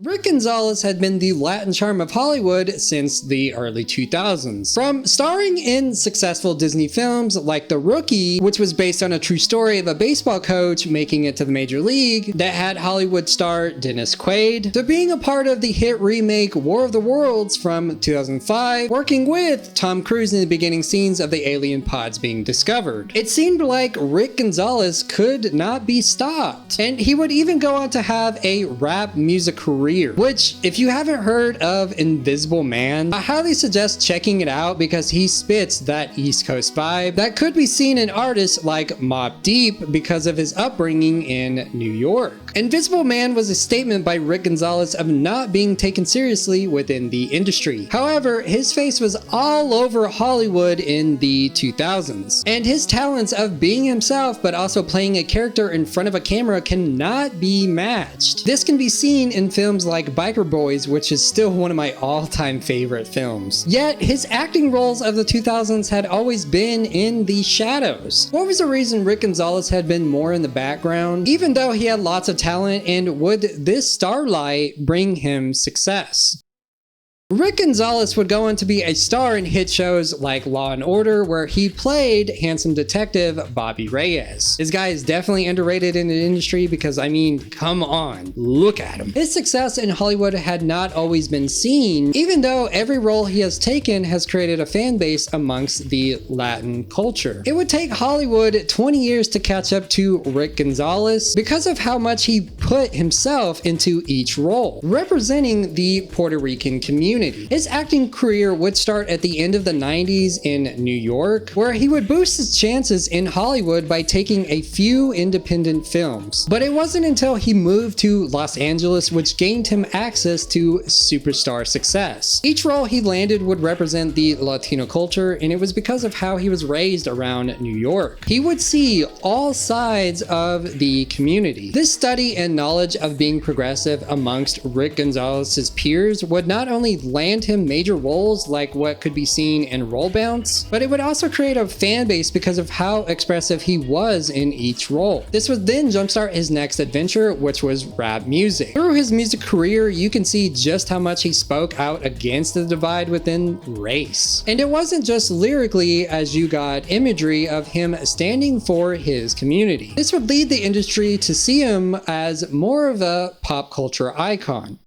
Rick Gonzalez had been the Latin charm of Hollywood since the early 2000s. From starring in successful Disney films like The Rookie, which was based on a true story of a baseball coach making it to the major league that had Hollywood star Dennis Quaid, to being a part of the hit remake War of the Worlds from 2005, working with Tom Cruise in the beginning scenes of the alien pods being discovered. It seemed like Rick Gonzalez could not be stopped, and he would even go on to have a rap music career, which, if you haven't heard of Invisible Man, I highly suggest checking it out because he spits that East Coast vibe that could be seen in artists like Mobb Deep because of his upbringing in New York. Invisible Man was a statement by Rick Gonzalez of not being taken seriously within the industry. However, his face was all over Hollywood in the 2000s, and his talents of being himself but also playing a character in front of a camera cannot be matched. This can be seen in films like Biker Boys, which is still one of my all-time favorite films. Yet, his acting roles of the 2000s had always been in the shadows. What was the reason Rick Gonzalez had been more in the background, even though he had lots of talent, and would this starlight bring him success? Rick Gonzalez would go on to be a star in hit shows like Law & Order, where he played handsome detective Bobby Reyes. This guy is definitely underrated in the industry because, I mean, come on, look at him. His success in Hollywood had not always been seen, even though every role he has taken has created a fan base amongst the Latin culture. It would take Hollywood 20 years to catch up to Rick Gonzalez because of how much he put himself into each role, representing the Puerto Rican community. His acting career would start at the end of the 90s in New York, where he would boost his chances in Hollywood by taking a few independent films. But it wasn't until he moved to Los Angeles which gained him access to superstar success. Each role he landed would represent the Latino culture, and it was because of how he was raised around New York. He would see all sides of the community. This study and knowledge of being progressive amongst Rick Gonzalez's peers would not only land him major roles like what could be seen in Roll Bounce, but it would also create a fan base because of how expressive he was in each role. This would then jumpstart his next adventure, which was rap music. Through his music career, you can see just how much he spoke out against the divide within race. And it wasn't just lyrically, as you got imagery of him standing for his community. This would lead the industry to see him as more of a pop culture icon.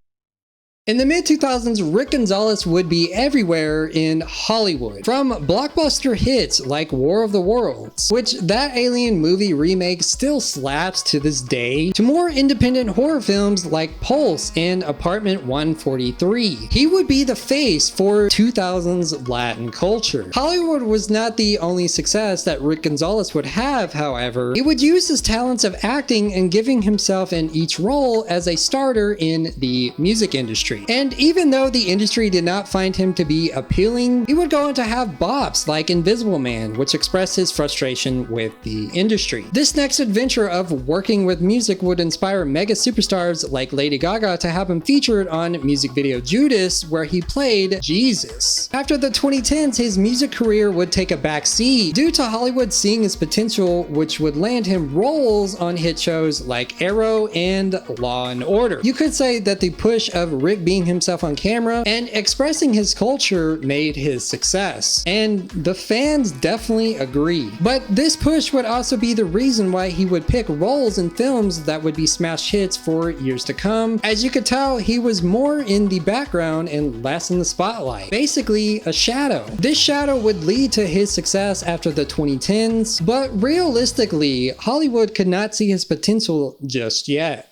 In the mid-2000s, Rick Gonzalez would be everywhere in Hollywood. From blockbuster hits like War of the Worlds, which that Alien movie remake still slaps to this day, to more independent horror films like Pulse and Apartment 143. He would be the face for 2000s Latin culture. Hollywood was not the only success that Rick Gonzalez would have, however. He would use his talents of acting and giving himself in each role as a starter in the music industry. And even though the industry did not find him to be appealing, he would go on to have bops like Invisible Man, which expressed his frustration with the industry. This next adventure of working with music would inspire mega superstars like Lady Gaga to have him featured on music video Judas, where he played Jesus. After the 2010s, his music career would take a back seat due to Hollywood seeing his potential, which would land him roles on hit shows like Arrow and Law & Order. You could say that the push of Rick being himself on camera and expressing his culture made his success, and the fans definitely agree. But this push would also be the reason why he would pick roles in films that would be smash hits for years to come. As you could tell, he was more in the background and less in the spotlight, basically a shadow. This shadow would lead to his success after the 2010s, but realistically, Hollywood could not see his potential just yet.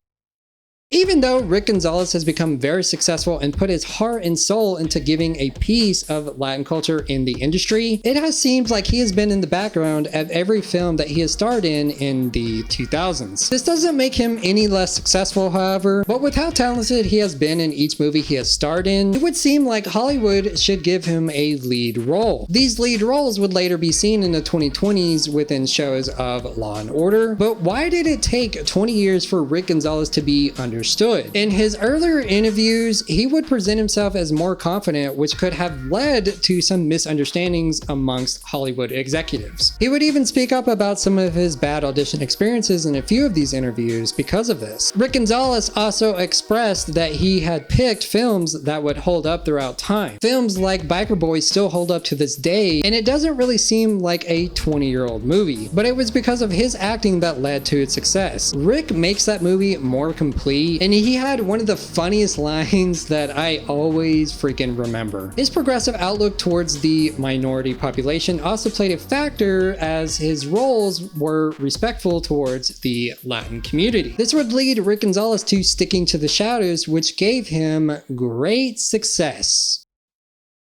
Even though Rick Gonzalez has become very successful and put his heart and soul into giving a piece of Latin culture in the industry, it has seemed like he has been in the background of every film that he has starred in the 2000s. This doesn't make him any less successful, however, but with how talented he has been in each movie he has starred in, it would seem like Hollywood should give him a lead role. These lead roles would later be seen in the 2020s within shows of Law & Order, but why did it take 20 years for Rick Gonzalez to be under understood. In his earlier interviews, he would present himself as more confident, which could have led to some misunderstandings amongst Hollywood executives. He would even speak up about some of his bad audition experiences in a few of these interviews because of this. Rick Gonzalez also expressed that he had picked films that would hold up throughout time. Films like Biker Boys still hold up to this day, and it doesn't really seem like a 20-year-old movie, but it was because of his acting that led to its success. Rick makes that movie more complete, and he had one of the funniest lines that I always freaking remember. His progressive outlook towards the minority population also played a factor, as his roles were respectful towards the Latin community. This would lead Rick Gonzalez to sticking to the shadows, which gave him great success.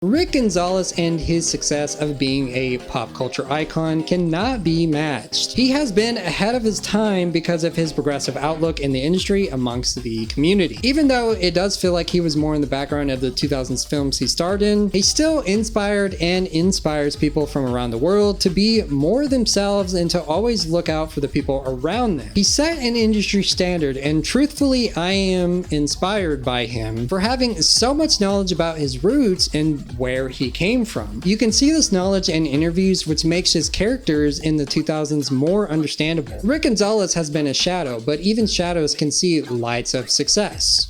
Rick Gonzalez and his success of being a pop culture icon cannot be matched. He has been ahead of his time because of his progressive outlook in the industry amongst the community. Even though it does feel like he was more in the background of the 2000s films he starred in, he still inspired and inspires people from around the world to be more themselves and to always look out for the people around them. He set an industry standard, and truthfully, I am inspired by him for having so much knowledge about his roots and where he came from. You can see this knowledge in interviews, which makes his characters in the 2000s more understandable. Rick Gonzalez has been a shadow, but even shadows can see lights of success.